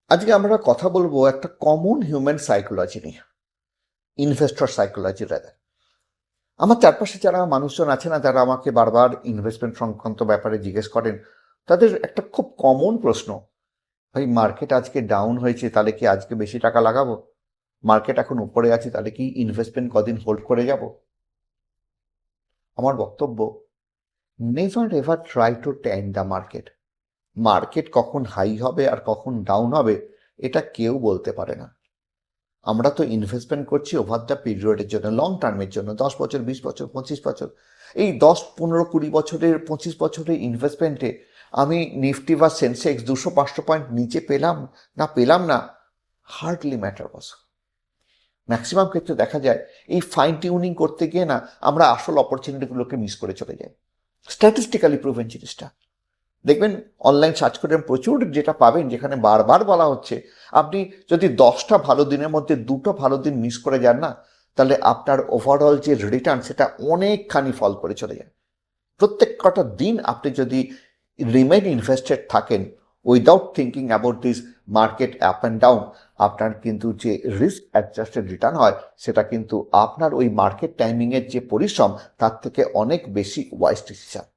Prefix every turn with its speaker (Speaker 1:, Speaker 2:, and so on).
Speaker 1: আজকে আমরা কথা বলবো একটা কমন হিউম্যান সাইকোলজি নিয়ে, ইনভেস্টর সাইকোলজি রাদার। আমার চারপাশে যারা মানুষজন আছে না, যারা আমাকে বারবার ইনভেস্টমেন্ট সংক্রান্ত ব্যাপারে জিজ্ঞেস করেন, তাদের একটা খুব কমন প্রশ্ন, ভাই মার্কেট আজকে ডাউন হয়েছে, তাহলে কি আজকে বেশি টাকা লাগাবো? মার্কেট এখন উপরে আছে, তাহলে কি ইনভেস্টমেন্ট কদিন হোল্ড করে যাব? আমার বক্তব্য, never ever try to time the market. Market কখন হাই হবে আর কখন ডাউন হবে এটা কেউ বলতে পারে না। আমরা তো ইনভেস্টমেন্ট করছি ওভার দ্য পিরিয়ডের জন্য, লং টার্মের জন্য, 10 বছর, 20 বছর, 25 বছর। এই 10, 15, 20 বছরের, 25 বছরের ইনভেস্টমেন্টে আমি নিফটি বা সেন্সেক্স 200-500 পয়েন্ট নিচে পেলাম না পেলাম না, হার্ডলি ম্যাটার বস। ম্যাক্সিমাম ক্ষেত্রে দেখা যায় এই ফাইন টিউনিং করতে গিয়ে না আমরা আসল অপরচুনিটিগুলোকে মিস করে চলে যাই। স্ট্যাটিস্টিক্যালি প্রুভেন জিনিসটা দেখবেন, অনলাইন সার্চ করে প্রচুর যেটা পাবেন, যেখানে বারবার বলা হচ্ছে আপনি যদি 10টা ভালো দিনের মধ্যে 2টো ভালো দিন মিস করে যান না, তাহলে আপনার ওভারঅল যে রিটার্ন সেটা অনেকখানি ফল করে চলে যায়। প্রত্যেক কটা দিন আপনি যদি রিমেইন ইনভেস্টেড থাকেন without thinking about this market up and down, আপনার কিন্তু যে রিস্ক অ্যাডজাস্টেড রিটার্ন হয় সেটা কিন্তু আপনার ওই মার্কেট টাইমিংয়ের যে পরিশ্রম তার থেকে অনেক বেশি ওয়াইজ ডিসিশন।